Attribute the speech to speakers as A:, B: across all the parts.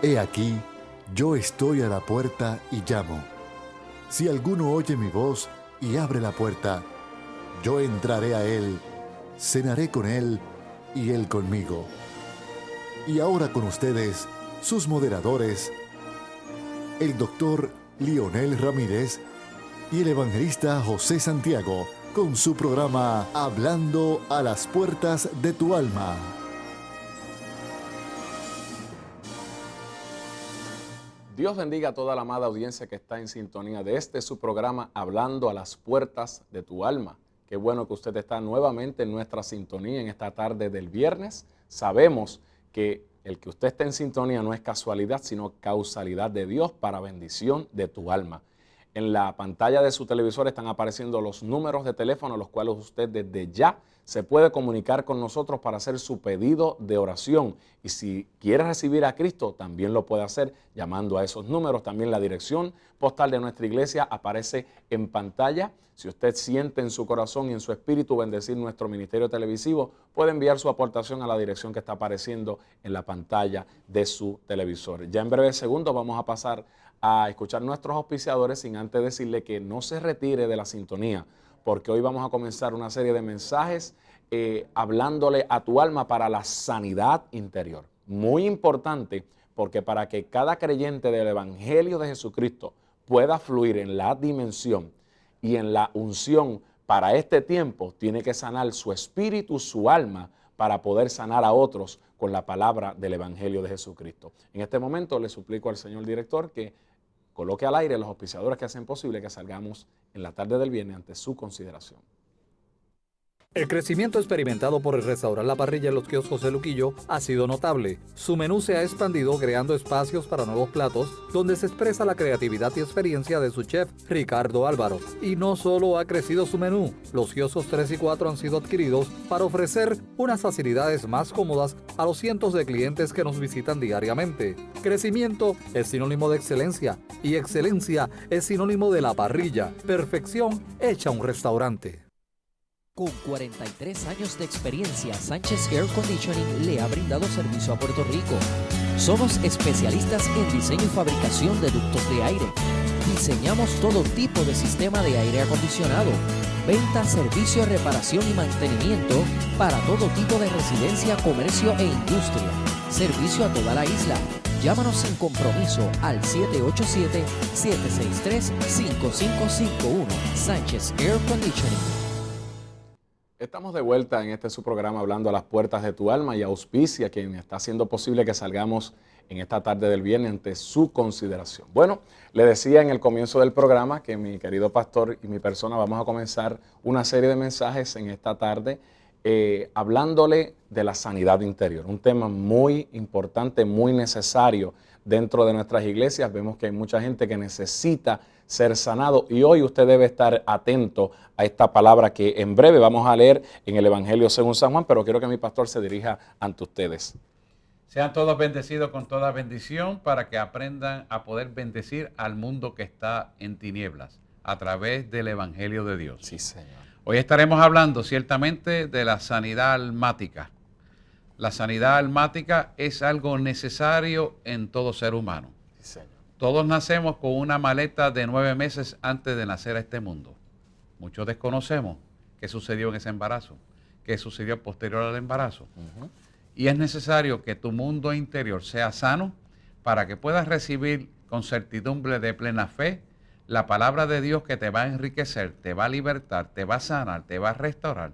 A: He aquí, yo estoy a la puerta y llamo. Si alguno oye mi voz y abre la puerta, yo entraré a él, cenaré con él y él conmigo. Y ahora con ustedes, sus moderadores, el doctor Lionel Ramírez y el evangelista José Santiago, con su programa Hablando a las Puertas de tu Alma.
B: Dios bendiga a toda la amada audiencia que está en sintonía de su programa Hablando a las Puertas de tu Alma. Qué bueno que usted está nuevamente en nuestra sintonía en esta tarde del viernes. Sabemos que el que usted esté en sintonía no es casualidad, sino causalidad de Dios para bendición de tu alma. En la pantalla de su televisor están apareciendo los números de teléfono a los cuales usted desde ya se puede comunicar con nosotros para hacer su pedido de oración. Y si quiere recibir a Cristo, también lo puede hacer llamando a esos números. También la dirección postal de nuestra iglesia aparece en pantalla. Si usted siente en su corazón y en su espíritu bendecir nuestro ministerio televisivo, puede enviar su aportación a la dirección que está apareciendo en la pantalla de su televisor. Ya en breves segundos vamos a pasar a escuchar nuestros auspiciadores, sin antes decirle que no se retire de la sintonía, porque hoy vamos a comenzar una serie de mensajes hablándole a tu alma para la sanidad interior. Muy importante, porque para que cada creyente del Evangelio de Jesucristo pueda fluir en la dimensión y en la unción para este tiempo, tiene que sanar su espíritu, su alma, para poder sanar a otros con la palabra del Evangelio de Jesucristo. En este momento le suplico al señor director que coloque al aire los auspiciadores que hacen posible que salgamos en la tarde del viernes ante su consideración.
C: El crecimiento experimentado por el restaurante La Parrilla en los kioscos de Luquillo ha sido notable. Su menú se ha expandido creando espacios para nuevos platos donde se expresa la creatividad y experiencia de su chef Ricardo Álvaro. Y no solo ha crecido su menú, los kioscos 3 y 4 han sido adquiridos para ofrecer unas facilidades más cómodas a los cientos de clientes que nos visitan diariamente. Crecimiento es sinónimo de excelencia y excelencia es sinónimo de La Parrilla. Perfección hecha un restaurante.
D: Con 43 años de experiencia, Sánchez Air Conditioning le ha brindado servicio a Puerto Rico. Somos especialistas en diseño y fabricación de ductos de aire. Diseñamos todo tipo de sistema de aire acondicionado. Venta, servicio, reparación y mantenimiento para todo tipo de residencia, comercio e industria. Servicio a toda la isla. Llámanos sin compromiso al 787-763-5551. Sánchez Air Conditioning.
B: Estamos de vuelta en su programa Hablando a las Puertas de tu Alma y auspicia quien está haciendo posible que salgamos en esta tarde del viernes ante su consideración. Bueno, le decía en el comienzo del programa que mi querido pastor y mi persona vamos a comenzar una serie de mensajes en esta tarde hablándole de la sanidad interior, un tema muy importante, muy necesario dentro de nuestras iglesias. Vemos que hay mucha gente que necesita ser sanado y hoy usted debe estar atento a esta palabra que en breve vamos a leer en el Evangelio según San Juan, pero quiero que mi pastor se dirija ante ustedes.
E: Sean todos bendecidos con toda bendición para que aprendan a poder bendecir al mundo que está en tinieblas a través del Evangelio de Dios.
B: Sí, Señor.
E: Hoy estaremos hablando ciertamente de la sanidad almática. La sanidad almática es algo necesario en todo ser humano.
B: Sí, Señor.
E: Todos nacemos con una maleta de 9 meses antes de nacer a este mundo. Muchos desconocemos qué sucedió en ese embarazo, qué sucedió posterior al embarazo. Y es necesario que tu mundo interior sea sano para que puedas recibir con certidumbre de plena fe la palabra de Dios que te va a enriquecer, te va a libertar, te va a sanar, te va a restaurar,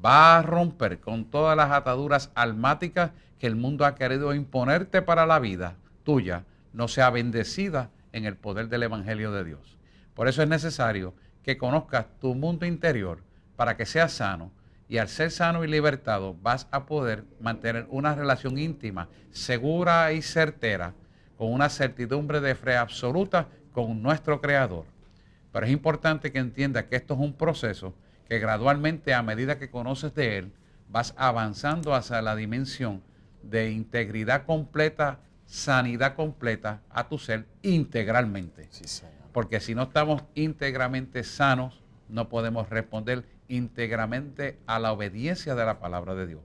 E: va a romper con todas las ataduras almáticas que el mundo ha querido imponerte para la vida tuya, no sea bendecida en el poder del Evangelio de Dios. Por eso es necesario que conozcas tu mundo interior para que seas sano, y al ser sano y libertado vas a poder mantener una relación íntima, segura y certera, con una certidumbre de fe absoluta con nuestro Creador. Pero es importante que entiendas que esto es un proceso que gradualmente, a medida que conoces de Él, vas avanzando hacia la dimensión de integridad completa, sanidad completa a tu ser integralmente.
B: Sí, Señor.
E: Porque si no estamos íntegramente sanos, no podemos responder íntegramente a la obediencia de la palabra de Dios.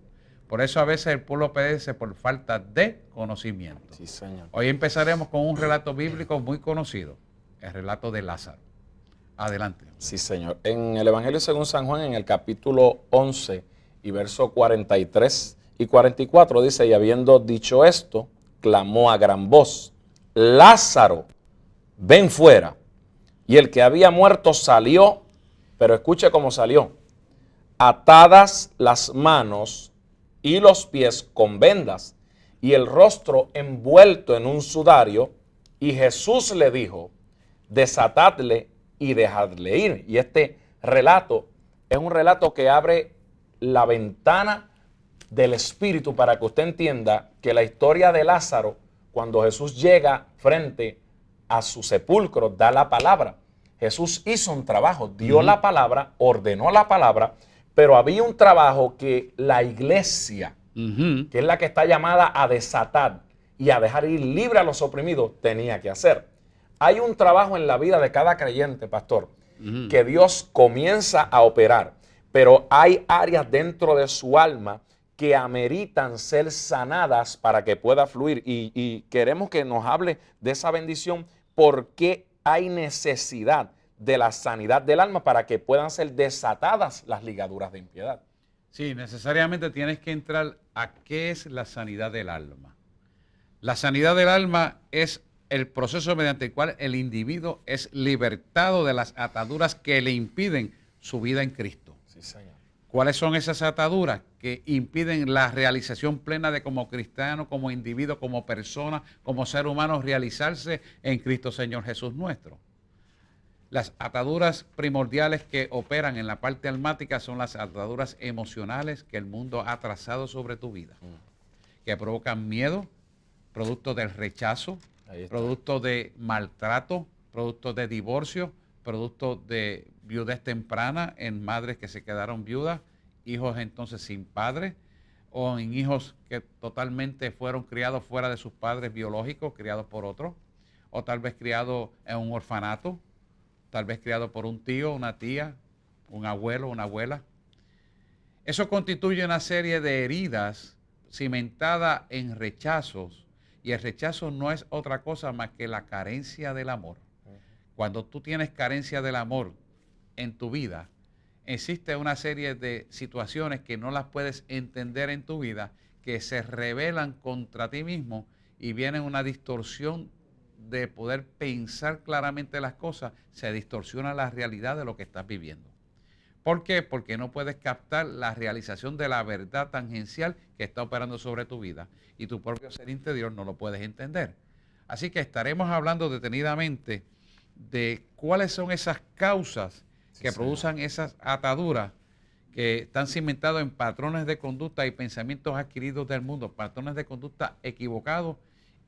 E: Por eso a veces el pueblo perece por falta de conocimiento.
B: Sí, Señor.
E: Hoy empezaremos con un relato bíblico muy conocido, el relato de Lázaro. Adelante.
B: Sí, Señor. En el Evangelio según San Juan, en el capítulo 11 y verso 43 y 44, dice, y habiendo dicho esto, clamó a gran voz, Lázaro, ven fuera. Y el que había muerto salió, pero escuche cómo salió, atadas las manos y los pies con vendas, y el rostro envuelto en un sudario, y Jesús le dijo, desatadle y dejadle ir. Y este relato es un relato que abre la ventana del Espíritu para que usted entienda que la historia de Lázaro, cuando Jesús llega frente a su sepulcro, da la palabra. Jesús hizo un trabajo, dio la palabra, ordenó la palabra, pero había un trabajo que la iglesia, que es la que está llamada a desatar y a dejar ir libre a los oprimidos, tenía que hacer. Hay un trabajo en la vida de cada creyente, pastor, que Dios comienza a operar, pero hay áreas dentro de su alma que ameritan ser sanadas para que pueda fluir. Y queremos que nos hable de esa bendición, porque hay necesidad de la sanidad del alma para que puedan ser desatadas las ligaduras de impiedad.
E: Sí, necesariamente tienes que entrar a qué es la sanidad del alma. La sanidad del alma es el proceso mediante el cual el individuo es libertado de las ataduras que le impiden su vida en Cristo.
B: Sí, Señor.
E: ¿Cuáles son esas ataduras que impiden la realización plena de como cristiano, como individuo, como persona, como ser humano, realizarse en Cristo Señor Jesús nuestro? Las ataduras primordiales que operan en la parte almática son las ataduras emocionales que el mundo ha trazado sobre tu vida, que provocan miedo, producto del rechazo, producto de maltrato, producto de divorcio, producto de viudez temprana en madres que se quedaron viudas, hijos entonces sin padres, o en hijos que totalmente fueron criados fuera de sus padres biológicos, criados por otros, o tal vez criados en un orfanato, tal vez criados por un tío, una tía, un abuelo, una abuela. Eso constituye una serie de heridas cimentadas en rechazos, y el rechazo no es otra cosa más que la carencia del amor. Cuando tú tienes carencia del amor en tu vida, existe una serie de situaciones que no las puedes entender en tu vida, que se rebelan contra ti mismo y viene una distorsión de poder pensar claramente las cosas, se distorsiona la realidad de lo que estás viviendo. ¿Por qué? Porque no puedes captar la realización de la verdad tangencial que está operando sobre tu vida, y tu propio ser interior no lo puedes entender. Así que estaremos hablando detenidamente de cuáles son esas causas que producen esas ataduras que están cimentados en patrones de conducta y pensamientos adquiridos del mundo, patrones de conducta equivocados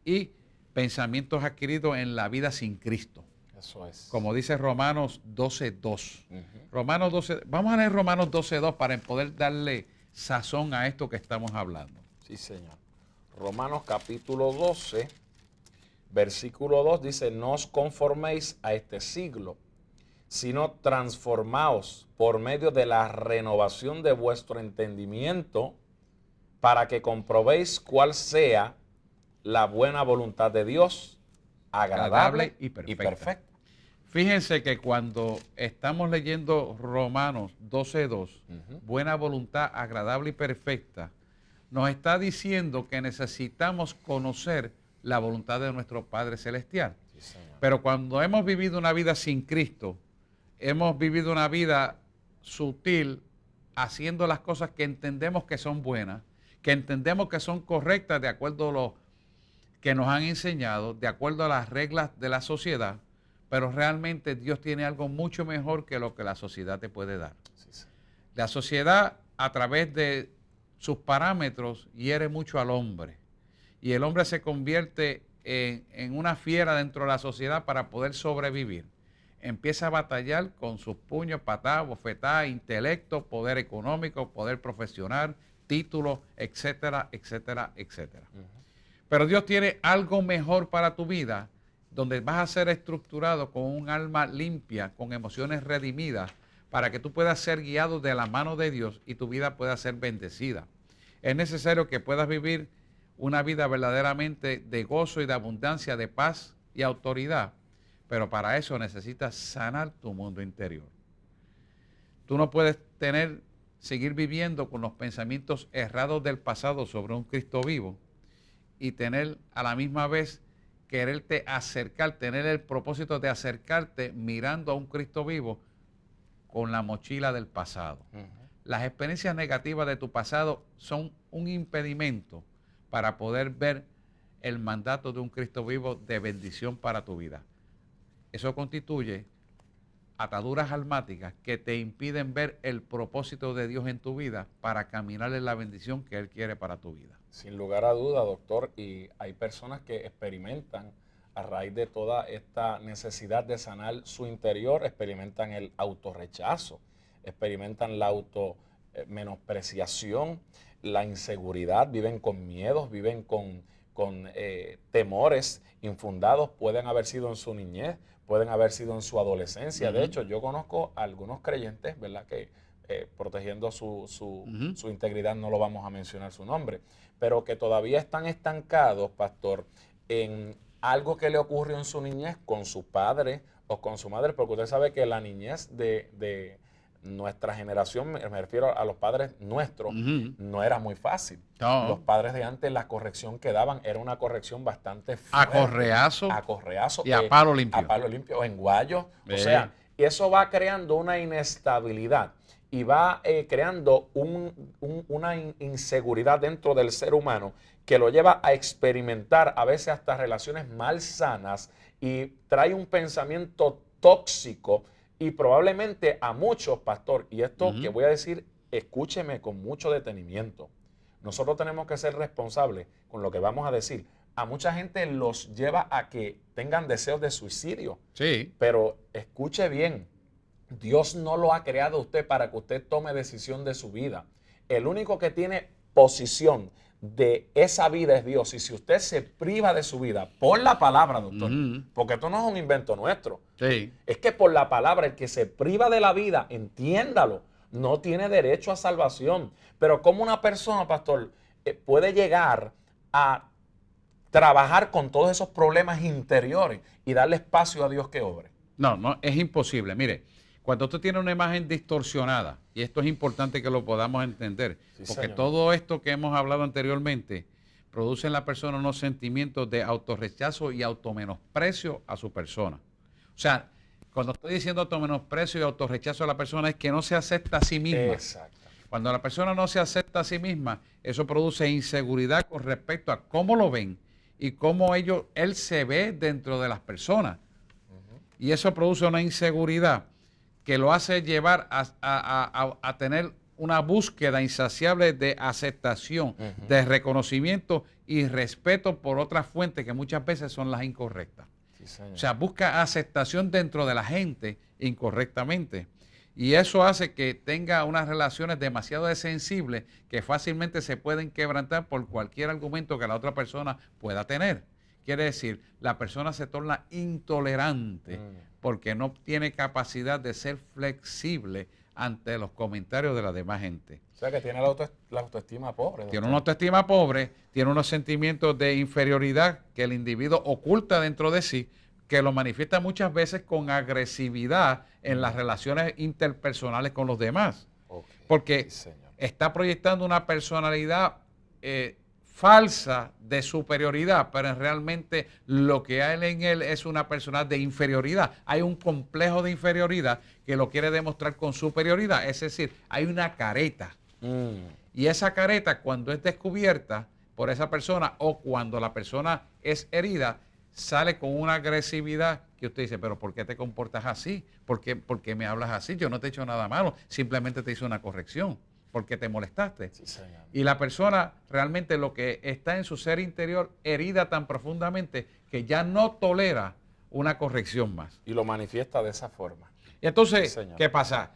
E: y pensamientos adquiridos en la vida sin Cristo.
B: Eso es.
E: Como dice Romanos 12:2. Romanos 12, vamos a leer Romanos 12:2 para poder darle sazón a esto que estamos hablando.
B: Sí, Señor. Romanos capítulo 12, versículo 2 dice, no os conforméis a este siglo, sino transformaos por medio de la renovación de vuestro entendimiento, para que comprobéis cuál sea la buena voluntad de Dios, agradable y perfecta.
E: Fíjense que cuando estamos leyendo Romanos 12:2, buena voluntad, agradable y perfecta, nos está diciendo que necesitamos conocer la voluntad de nuestro Padre Celestial. Sí, pero cuando hemos vivido una vida sin Cristo, hemos vivido una vida sutil, haciendo las cosas que entendemos que son buenas, que entendemos que son correctas de acuerdo a lo que nos han enseñado, de acuerdo a las reglas de la sociedad, pero realmente Dios tiene algo mucho mejor que lo que la sociedad te puede dar. Sí. La sociedad, a través de sus parámetros, hiere mucho al hombre, y el hombre se convierte en una fiera dentro de la sociedad para poder sobrevivir. Empieza a batallar con sus puños, patadas, bofetadas, intelecto, poder económico, poder profesional, títulos, etcétera, etcétera, etcétera. Pero Dios tiene algo mejor para tu vida, donde vas a ser estructurado con un alma limpia, con emociones redimidas, para que tú puedas ser guiado de la mano de Dios y tu vida pueda ser bendecida. Es necesario que puedas vivir una vida verdaderamente de gozo y de abundancia, de paz y autoridad, pero para eso necesitas sanar tu mundo interior. Tú no puedes seguir viviendo con los pensamientos errados del pasado sobre un Cristo vivo y tener a la misma vez quererte acercar, tener el propósito de acercarte mirando a un Cristo vivo con la mochila del pasado. Las experiencias negativas de tu pasado son un impedimento para poder ver el mandato de un Cristo vivo de bendición para tu vida. Eso constituye ataduras almáticas que te impiden ver el propósito de Dios en tu vida para caminar en la bendición que Él quiere para tu vida.
B: Sin lugar a duda, doctor, y hay personas que experimentan a raíz de toda esta necesidad de sanar su interior, experimentan el autorrechazo, experimentan la menospreciación, la inseguridad, viven con miedos, viven con temores infundados, pueden haber sido en su niñez, pueden haber sido en su adolescencia. De hecho, yo conozco a algunos creyentes, ¿verdad?, que protegiendo su integridad, no lo vamos a mencionar su nombre, pero que todavía están estancados, pastor, en algo que le ocurrió en su niñez con su padre o con su madre, porque usted sabe que la niñez de nuestra generación, me refiero a los padres nuestros, no era muy fácil. No. Los padres de antes, la corrección que daban era una corrección bastante fuerte. A correazo.
E: Y a palo limpio.
B: A palo limpio, o en guayos. O sea, y eso va creando una inestabilidad y va creando una inseguridad dentro del ser humano que lo lleva a experimentar a veces hasta relaciones malsanas y trae un pensamiento tóxico. Y probablemente a muchos, pastor, y esto que voy a decir, escúcheme con mucho detenimiento. Nosotros tenemos que ser responsables con lo que vamos a decir. A mucha gente los lleva a que tengan deseos de suicidio.
E: Sí.
B: Pero escuche bien, Dios no lo ha creado a usted para que usted tome decisión de su vida. El único que tiene posición de esa vida es Dios. Y si usted se priva de su vida por la palabra, doctor, porque esto no es un invento nuestro, es que por la palabra el que se priva de la vida, entiéndalo, no tiene derecho a salvación. Pero ¿cómo una persona, pastor, puede llegar a trabajar con todos esos problemas interiores y darle espacio a Dios que obre?
E: No, es imposible. Mire, cuando usted tiene una imagen distorsionada, y esto es importante que lo podamos entender, porque señor, todo esto que hemos hablado anteriormente produce en la persona unos sentimientos de autorrechazo y automenosprecio a su persona. O sea, cuando estoy diciendo automenosprecio y autorrechazo a la persona es que no se acepta a sí misma.
B: Exacto.
E: Cuando la persona no se acepta a sí misma, eso produce inseguridad con respecto a cómo lo ven y cómo él se ve dentro de las personas. Y eso produce una inseguridad que lo hace llevar a tener una búsqueda insaciable de aceptación, de reconocimiento y respeto por otras fuentes que muchas veces son las incorrectas. Sí, o sea, busca aceptación dentro de la gente incorrectamente. Y eso hace que tenga unas relaciones demasiado sensibles que fácilmente se pueden quebrantar por cualquier argumento que la otra persona pueda tener. Quiere decir, la persona se torna intolerante porque no tiene capacidad de ser flexible ante los comentarios de la demás gente.
B: O sea que tiene la autoestima pobre. Doctor.
E: Tiene una autoestima pobre, tiene unos sentimientos de inferioridad que el individuo oculta dentro de sí, que lo manifiesta muchas veces con agresividad en las relaciones interpersonales con los demás. Porque está proyectando una personalidad falsa de superioridad, pero realmente lo que hay en él es una persona de inferioridad. Hay un complejo de inferioridad que lo quiere demostrar con superioridad, es decir, hay una careta. Y esa careta, cuando es descubierta por esa persona o cuando la persona es herida, sale con una agresividad que usted dice, pero ¿por qué te comportas así? ¿Por qué me hablas así? Yo no te he hecho nada malo, simplemente te hice una corrección. Porque te molestaste. Sí, señor. Y la persona realmente lo que está en su ser interior herida tan profundamente que ya no tolera una corrección más.
B: Y lo manifiesta de esa forma.
E: Y entonces, sí, ¿qué pasa?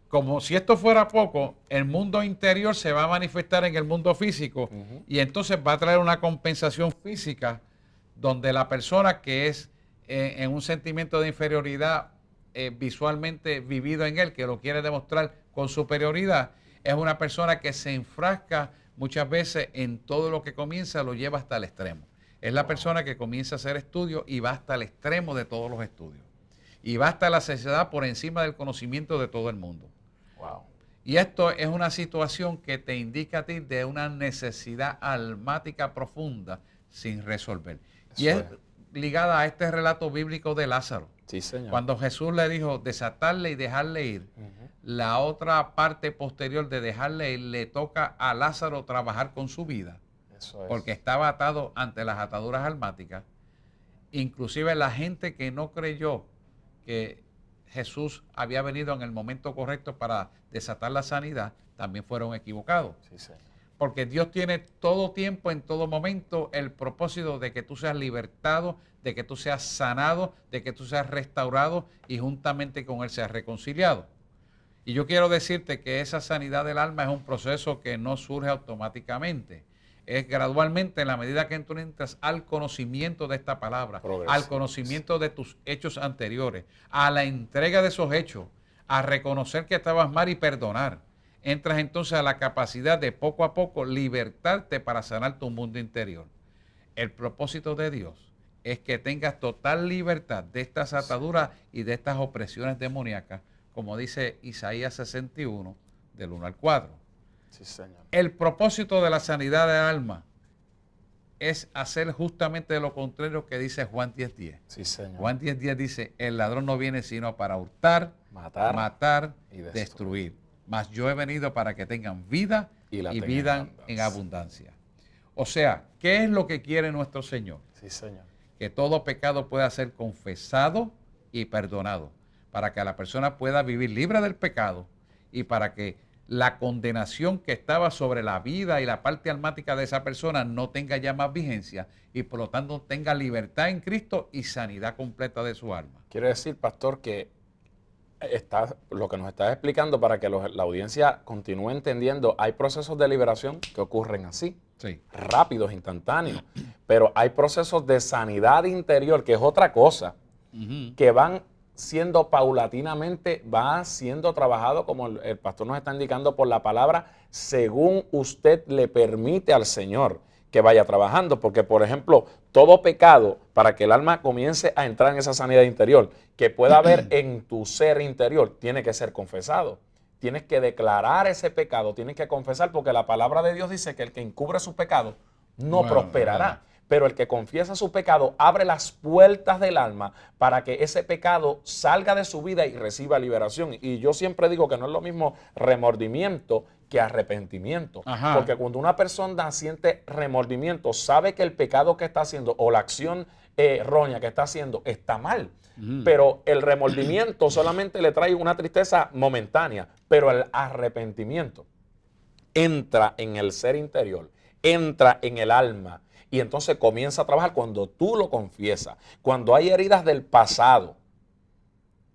E: Como si esto fuera poco, el mundo interior se va a manifestar en el mundo físico y entonces va a traer una compensación física donde la persona que es en un sentimiento de inferioridad visualmente vivido en él, que lo quiere demostrar con superioridad, es una persona que se enfrasca muchas veces en todo lo que comienza, lo lleva hasta el extremo. Es la persona que comienza a hacer estudios y va hasta el extremo de todos los estudios. Y va hasta la sociedad por encima del conocimiento de todo el mundo.
B: Wow.
E: Y esto es una situación que te indica a ti de una necesidad almática profunda sin resolver. Y es ligada a este relato bíblico de Lázaro.
B: Sí, señor.
E: Cuando Jesús le dijo desatarle y dejarle ir, la otra parte posterior de dejarle ir le toca a Lázaro trabajar con su vida.
B: Eso es.
E: Porque estaba atado ante las ataduras almáticas. Inclusive la gente que no creyó que Jesús había venido en el momento correcto para desatar la sanidad, también fueron equivocados.
B: Sí, señor.
E: Porque Dios tiene todo tiempo, en todo momento, el propósito de que tú seas libertado, de que tú seas sanado, de que tú seas restaurado y juntamente con Él seas reconciliado. Y yo quiero decirte que esa sanidad del alma es un proceso que no surge automáticamente. Es gradualmente, en la medida que tú entras al conocimiento de esta palabra, al conocimiento de tus hechos anteriores, a la entrega de esos hechos, a reconocer que estabas mal y perdonar. Entras entonces a la capacidad de poco a poco libertarte para sanar tu mundo interior. El propósito de Dios es que tengas total libertad de estas ataduras y de estas opresiones demoníacas, como dice Isaías 61, del 1 al 4.
B: Sí, señor.
E: El propósito de la sanidad del alma es hacer justamente lo contrario que dice Juan 10:10.
B: Sí, señor.
E: Juan 10:10 dice, el ladrón no viene sino para hurtar, matar
B: y
E: destruir. Mas yo he venido para que tengan vida y vida en abundancia. O sea, ¿qué es lo que quiere nuestro Señor?
B: Sí, señor.
E: Que todo pecado pueda ser confesado y perdonado, para que la persona pueda vivir libre del pecado y para que la condenación que estaba sobre la vida y la parte almática de esa persona no tenga ya más vigencia y por lo tanto tenga libertad en Cristo y sanidad completa de su alma.
B: Quiere decir, pastor, que lo que nos está explicando para que la audiencia continúe entendiendo, hay procesos de liberación que ocurren así,
E: sí,
B: rápidos, instantáneos, pero hay procesos de sanidad interior, que es otra cosa, que van siendo paulatinamente, va siendo trabajado, como el pastor nos está indicando por la palabra, según usted le permite al Señor que vaya trabajando, porque por ejemplo, todo pecado, para que el alma comience a entrar en esa sanidad interior, que pueda haber en tu ser interior, tiene que ser confesado. Tienes que declarar ese pecado, tienes que confesar, porque la palabra de Dios dice que el que encubre su pecado no prosperará. Pero el que confiesa su pecado abre las puertas del alma para que ese pecado salga de su vida y reciba liberación. Y yo siempre digo que no es lo mismo remordimiento que arrepentimiento.
E: Ajá.
B: Porque cuando una persona siente remordimiento, sabe que el pecado que está haciendo o la acción errónea que está haciendo está mal. Pero el remordimiento solamente le trae una tristeza momentánea, pero el arrepentimiento entra en el ser interior, entra en el alma. Y entonces comienza a trabajar cuando tú lo confiesas. Cuando hay heridas del pasado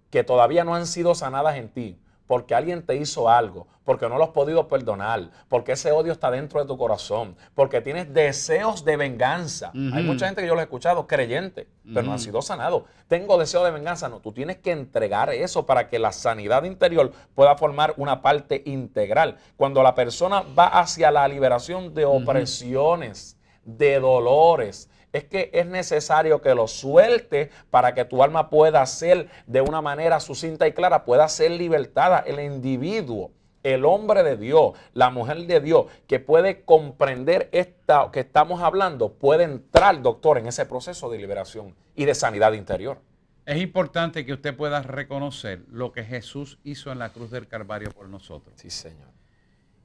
B: que todavía no han sido sanadas en ti, porque alguien te hizo algo, porque no lo has podido perdonar, porque ese odio está dentro de tu corazón, porque tienes deseos de venganza. Hay mucha gente que yo lo he escuchado, creyente, pero no han sido sanados. Tengo deseo de venganza. No, tú tienes que entregar eso para que la sanidad interior pueda formar una parte integral. Cuando la persona va hacia la liberación de opresiones, de dolores, es que es necesario que lo suelte para que tu alma pueda ser de una manera sucinta y clara, pueda ser libertada. El individuo, el hombre de Dios, la mujer de Dios, que puede comprender esta que estamos hablando, puede entrar, doctor, en ese proceso de liberación y de sanidad interior.
E: Es importante que usted pueda reconocer lo que Jesús hizo en la cruz del Calvario por nosotros.
B: Sí, señor.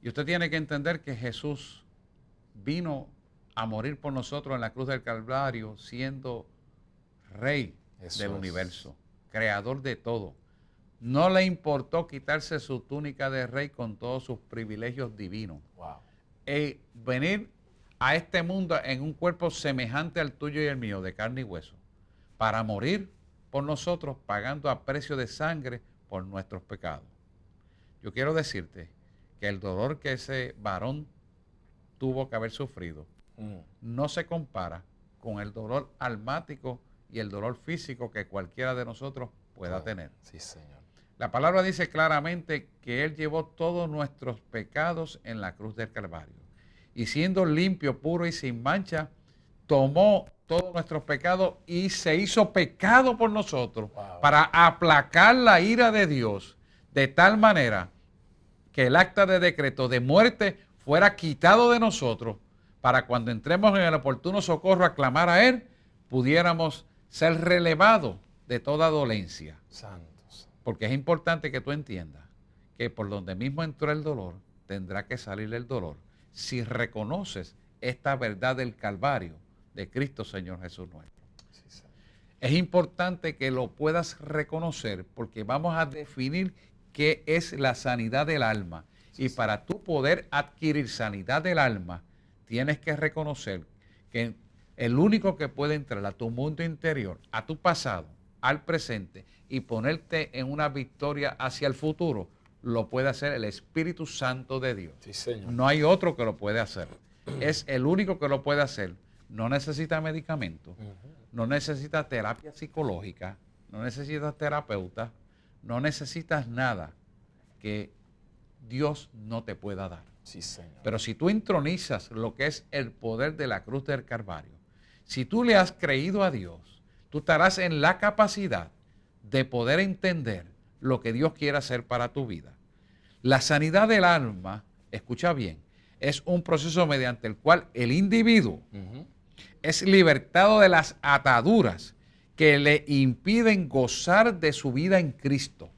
E: Y usted tiene que entender que Jesús vino a morir por nosotros en la cruz del Calvario, siendo Rey del universo, creador de todo. No le importó quitarse su túnica de rey con todos sus privilegios divinos.
B: Wow.
E: Venir a este mundo en un cuerpo semejante al tuyo y el mío, de carne y hueso, para morir por nosotros, pagando a precio de sangre por nuestros pecados. Yo quiero decirte que el dolor que ese varón tuvo que haber sufrido no se compara con el dolor almático y el dolor físico que cualquiera de nosotros pueda tener.
B: Sí, señor.
E: La palabra dice claramente que Él llevó todos nuestros pecados en la cruz del Calvario. Y siendo limpio, puro y sin mancha, tomó todos nuestros pecados y se hizo pecado por nosotros para aplacar la ira de Dios de tal manera que el acta de decreto de muerte fuera quitado de nosotros para cuando entremos en el oportuno socorro a clamar a Él, pudiéramos ser relevados de toda dolencia.
B: Santos.
E: Porque es importante que tú entiendas que por donde mismo entró el dolor, tendrá que salir el dolor. Si reconoces esta verdad del Calvario de Cristo Señor Jesús nuestro.
B: Sí, Señor.
E: Es importante que lo puedas reconocer porque vamos a definir qué es la sanidad del alma. Y para tú poder adquirir sanidad del alma, tienes que reconocer que el único que puede entrar a tu mundo interior, a tu pasado, al presente y ponerte en una victoria hacia el futuro, lo puede hacer el Espíritu Santo de Dios.
B: Sí, Señor.
E: No hay otro que lo puede hacer. Es el único que lo puede hacer. No necesita medicamentos, no necesita terapia psicológica, no necesitas terapeuta, no necesitas nada que Dios no te pueda dar.
B: Sí, Señor.
E: Pero si tú entronizas lo que es el poder de la cruz del Calvario, si tú le has creído a Dios, tú estarás en la capacidad de poder entender lo que Dios quiere hacer para tu vida. La sanidad del alma, escucha bien, es un proceso mediante el cual el individuo es libertado de las ataduras que le impiden gozar de su vida en Cristo.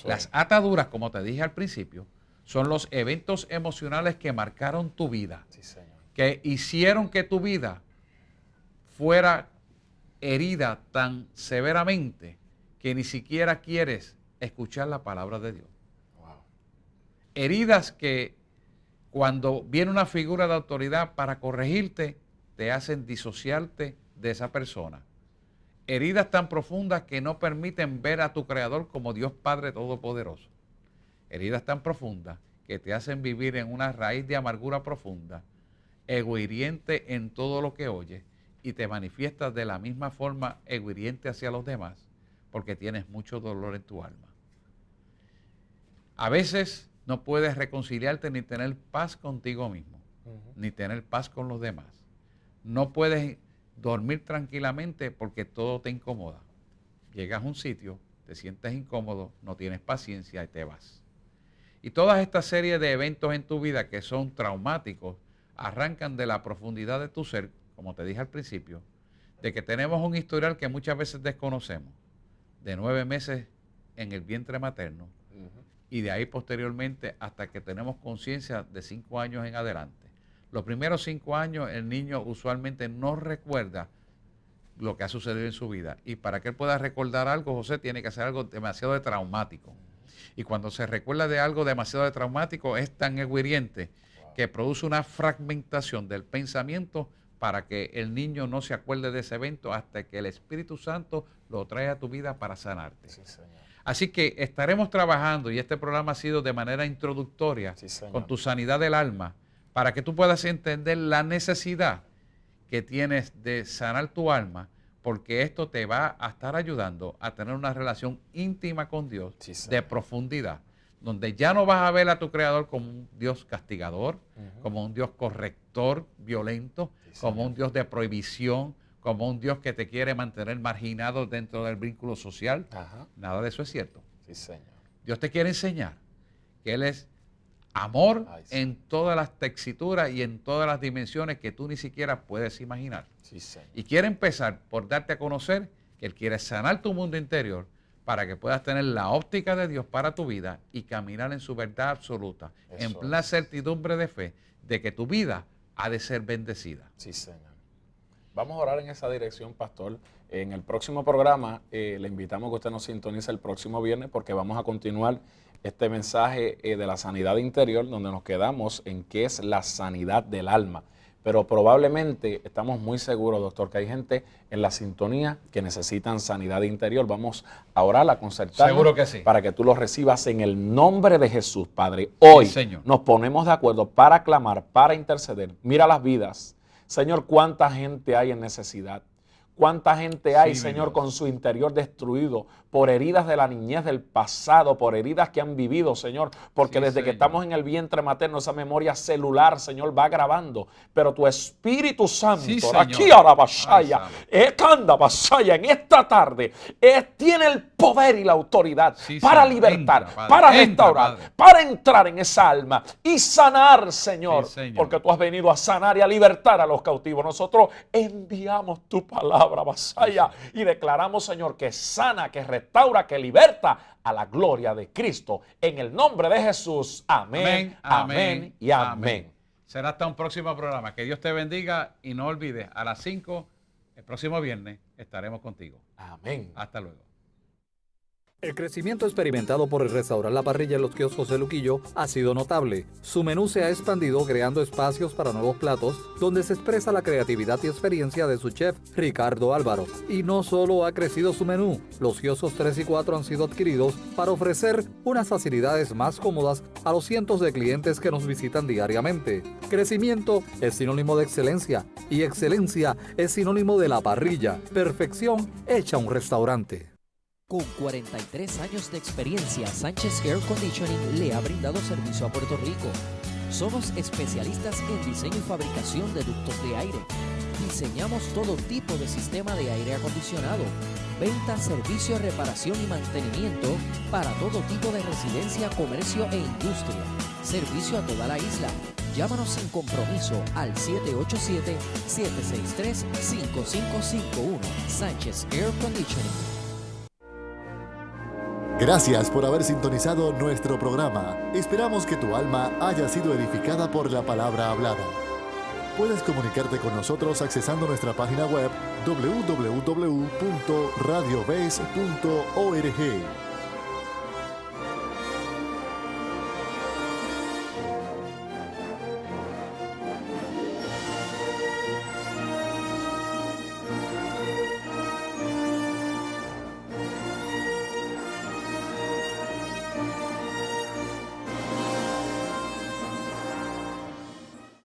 E: Las ataduras, como te dije al principio, son los eventos emocionales que marcaron tu vida,
B: Sí, Señor.
E: que hicieron que tu vida fuera herida tan severamente que ni siquiera quieres escuchar la palabra de Dios.
B: Wow.
E: Heridas que cuando viene una figura de autoridad para corregirte, te hacen disociarte de esa persona. Heridas tan profundas que no permiten ver a tu Creador como Dios Padre Todopoderoso. Heridas tan profundas que te hacen vivir en una raíz de amargura profunda, egohiriente en todo lo que oyes y te manifiestas de la misma forma egohiriente hacia los demás porque tienes mucho dolor en tu alma. A veces no puedes reconciliarte ni tener paz contigo mismo, ni tener paz con los demás. No puedes dormir tranquilamente porque todo te incomoda. Llegas a un sitio, te sientes incómodo, no tienes paciencia y te vas. Y toda esta serie de eventos en tu vida que son traumáticos arrancan de la profundidad de tu ser, como te dije al principio, de que tenemos un historial que muchas veces desconocemos, de 9 meses en el vientre materno y de ahí posteriormente hasta que tenemos conciencia de 5 años en adelante. Los primeros 5 años el niño usualmente no recuerda lo que ha sucedido en su vida. Y para que él pueda recordar algo, José, tiene que hacer algo demasiado traumático. Y cuando se recuerda de algo demasiado traumático, es tan egohiriente que produce una fragmentación del pensamiento para que el niño no se acuerde de ese evento hasta que el Espíritu Santo lo trae a tu vida para sanarte.
B: Sí, Señor.
E: Así que estaremos trabajando, y este programa ha sido de manera introductoria,
B: Sí, Señor,
E: con tu sanidad del alma, para que tú puedas entender la necesidad que tienes de sanar tu alma, porque esto te va a estar ayudando a tener una relación íntima con Dios,
B: Sí, Señor,
E: de profundidad, donde ya no vas a ver a tu Creador como un Dios castigador, como un Dios corrector, violento,
B: Sí,
E: como
B: Señor,
E: un Dios de prohibición, como un Dios que te quiere mantener marginado dentro del vínculo social.
B: Ajá.
E: Nada de eso es cierto.
B: Sí, Señor.
E: Dios te quiere enseñar que Él es amor
B: Ay, sí.
E: en todas las texturas y en todas las dimensiones que tú ni siquiera puedes imaginar.
B: Sí, Señor.
E: Y quiere empezar por darte a conocer que Él quiere sanar tu mundo interior para que puedas tener la óptica de Dios para tu vida y caminar en su verdad absoluta, en
B: Eso
E: plena
B: es.
E: certidumbre de fe de que tu vida ha de ser bendecida.
B: Sí, Señor. Vamos a orar en esa dirección, pastor. En el próximo programa le invitamos a que usted nos sintonice el próximo viernes porque vamos a continuar este mensaje de la sanidad interior, donde nos quedamos en qué es la sanidad del alma. Pero probablemente estamos muy seguros, doctor, que hay gente en la sintonía que necesitan sanidad interior. Vamos a orar, a concertarnos
E: Seguro que sí.
B: para que tú lo recibas en el nombre de Jesús, Padre. Hoy
E: Sí, Señor.
B: nos ponemos de acuerdo para clamar, para interceder. Mira las vidas. Señor, cuánta gente hay en necesidad. ¿Cuánta gente hay,
E: Sí,
B: Señor,
E: Dios.
B: con su interior destruido por heridas de la niñez del pasado, por heridas que han vivido, Señor? Porque
E: Sí,
B: desde que
E: Señor.
B: estamos en el vientre materno, esa memoria celular, Señor, va grabando. Pero tu Espíritu Santo,
E: Sí, Señor.
B: aquí ahora Basaya,
E: Ay,
B: Kanda Basaya, en esta tarde, tiene el poder y la autoridad
E: Sí,
B: para
E: Señor.
B: libertar,
E: Entra, Padre.
B: para
E: Entra,
B: restaurar,
E: Padre.
B: para entrar en esa alma y sanar, Señor,
E: Sí, Señor.
B: porque tú has venido a sanar y a libertar a los cautivos. Nosotros enviamos tu palabra, Basaya, y declaramos, Señor, que sana, que restaura, que liberta a la gloria de Cristo. En el nombre de Jesús. Amén, amén y amén.
E: Será hasta un próximo programa. Que Dios te bendiga y no olvides, a las 5, el próximo viernes, estaremos contigo.
B: Amén.
E: Hasta luego.
C: El crecimiento experimentado por el restaurar La Parrilla en los kioscos de Luquillo ha sido notable. Su menú se ha expandido creando espacios para nuevos platos donde se expresa la creatividad y experiencia de su chef Ricardo Álvaro. Y no solo ha crecido su menú, los kioscos 3 y 4 han sido adquiridos para ofrecer unas facilidades más cómodas a los cientos de clientes que nos visitan diariamente. Crecimiento es sinónimo de excelencia y excelencia es sinónimo de La Parrilla, perfección hecha un restaurante.
D: Con 43 años de experiencia, Sánchez Air Conditioning le ha brindado servicio a Puerto Rico. Somos especialistas en diseño y fabricación de ductos de aire. Diseñamos todo tipo de sistema de aire acondicionado. Venta, servicio, reparación y mantenimiento para todo tipo de residencia, comercio e industria. Servicio a toda la isla. Llámanos sin compromiso al 787-763-5551. Sánchez Air Conditioning.
A: Gracias por haber sintonizado nuestro programa. Esperamos que tu alma haya sido edificada por la palabra hablada. Puedes comunicarte con nosotros accesando nuestra página web www.radiobes.org